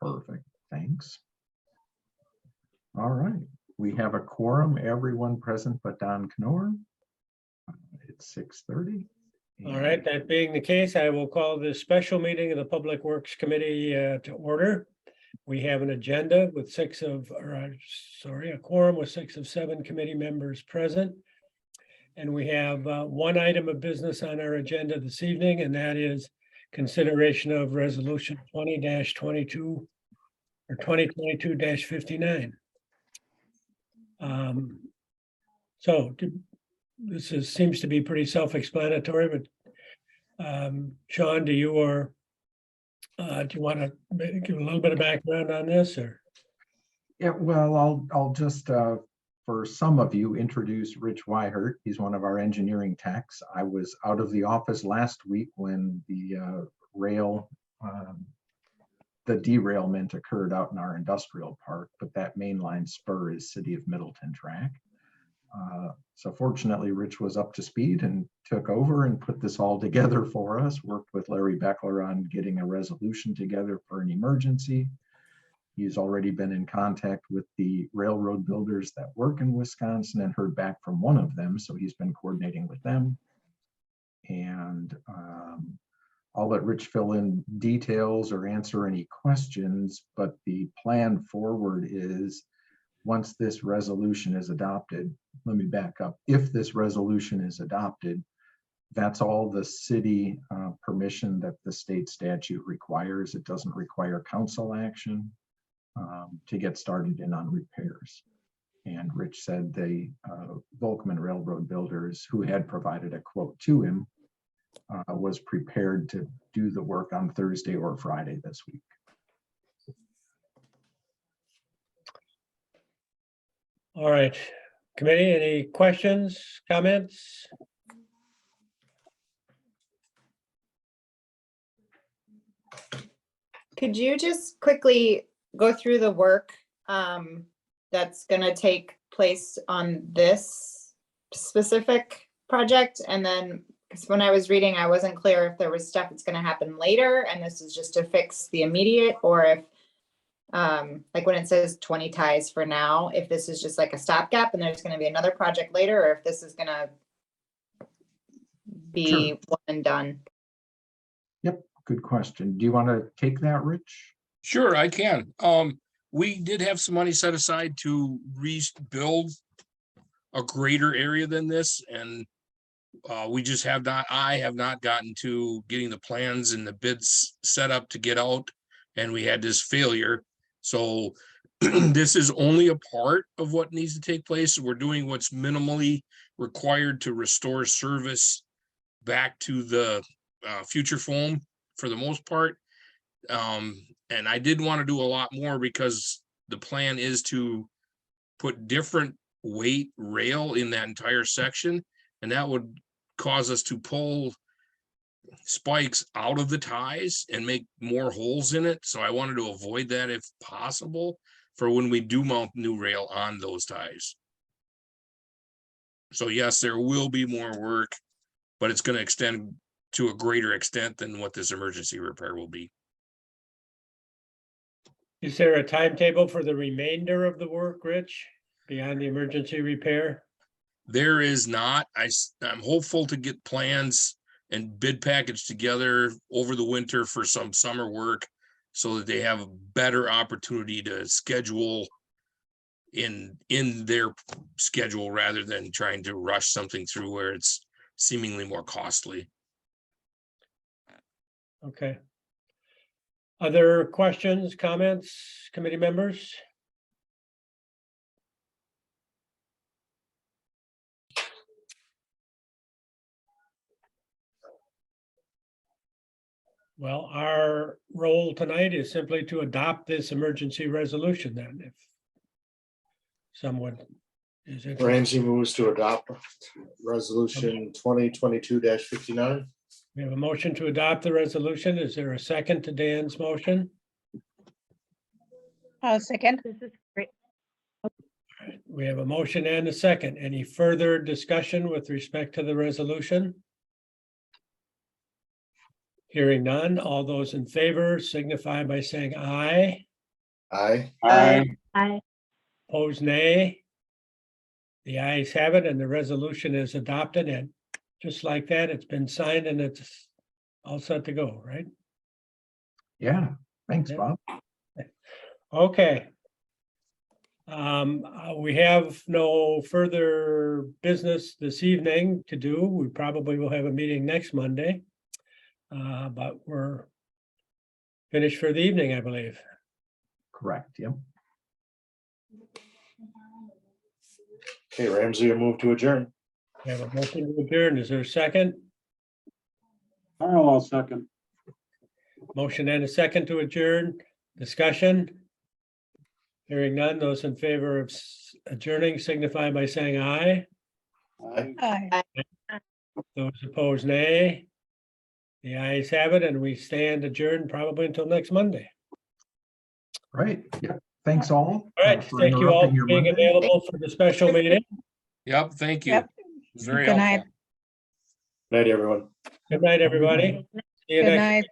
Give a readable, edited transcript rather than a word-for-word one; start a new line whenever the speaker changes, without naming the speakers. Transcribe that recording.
Perfect, thanks. All right, we have a quorum, everyone present but Don Knorr. It's 6:30.
All right, that being the case, I will call this special meeting of the Public Works Committee to order. We have an agenda with a quorum with 6 of 7 committee members present. And we have one item of business on our agenda this evening, and that is consideration of resolution 20-22 or 2022-59. This seems to be pretty self-explanatory, but Sean, do you want to give a little bit of background on this, or?
Yeah, well, I'll just for some of you introduce Rich Weihert. He's one of our engineering techs. I was out of the office last week when the derailment occurred out in our industrial park, but that mainline spur is City of Middleton track. So fortunately, Rich was up to speed and took over and put this all together for us, worked with Larry Beckler on getting a resolution together for an emergency. He's already been in contact with the railroad builders that work in Wisconsin and heard back from one of them, so he's been coordinating with them. And I'll let Rich fill in details or answer any questions, but the plan forward is once this resolution is adopted, let me back up. If this resolution is adopted, that's all the city permission that the state statute requires. It doesn't require council action to get started in on repairs. And Rich said the Volkman Railroad Builders, who had provided a quote to him, was prepared to do the work on Thursday or Friday this week.
All right, committee, any questions, comments?
Could you just quickly go through the work that's going to take place on this specific project? And then, because when I was reading, I wasn't clear if there was stuff that's going to happen later and this is just to fix the immediate, or if like when it says 20 ties for now, if this is just like a stopgap and there's going to be another project later, or if this is going to be
Sure.
one and done.
Yep, good question. Do you want to take that, Rich?
Sure, I can. We did have some money set aside to rebuild a greater area than this, and I have not gotten to getting the plans and the bids set up to get out, and we had this failure. So this is only a part of what needs to take place. We're doing what's minimally required to restore service back to the future foam for the most part. And I did want to do a lot more because the plan is to put different weight rail in that entire section, and that would cause us to pull spikes out of the ties and make more holes in it. So I wanted to avoid that if possible for when we do mount new rail on those ties. So yes, there will be more work, but it's going to extend to a greater extent than what this emergency repair will be.
Is there a timetable for the remainder of the work, Rich, beyond the emergency repair?
There is not. I'm hopeful to get plans and bid package together over the winter for some summer work so that they have a better opportunity to schedule in their schedule rather than trying to rush something through where it's seemingly more costly.
Okay. Other questions, comments, committee members? Well, our role tonight is simply to adopt this emergency resolution then, if someone is interested.
Ramsey moves to adopt resolution 2022-59.
We have a motion to adopt the resolution. Is there a second to Dan's motion?
Second.
This is great.
We have a motion and a second. Any further discussion with respect to the resolution? Hearing none, all those in favor signify by saying aye.
Aye.
Aye.
Opposed, nay. The ayes have it and the resolution is adopted, and just like that, it's been signed and it's all set to go, right?
Yeah, thanks,
Yeah.
Bob.
Okay. We have no further business this evening to do. We probably will have a meeting next Monday. But we're finished for the evening, I believe.
Correct, yep.
Okay, Ramsey, will move to adjourn.
We have a motion to adjourn. Is there a second?
I'll second.
Motion and a second to adjourn. Discussion? Hearing none, those in favor of adjourning signify by saying aye.
Aye.
Aye.
Those opposed, nay. The ayes have it, and we stand adjourned probably until next Monday.
Right, yep. Thanks all.
All right,
for
thank you all
interrupting
for
your
being
Monday.
available for the special meeting.
Yep, thank you.
Yep.
It's very
Good
helpful.
night.
Night, everyone.
Good night, everybody. See you
Good
next.
night.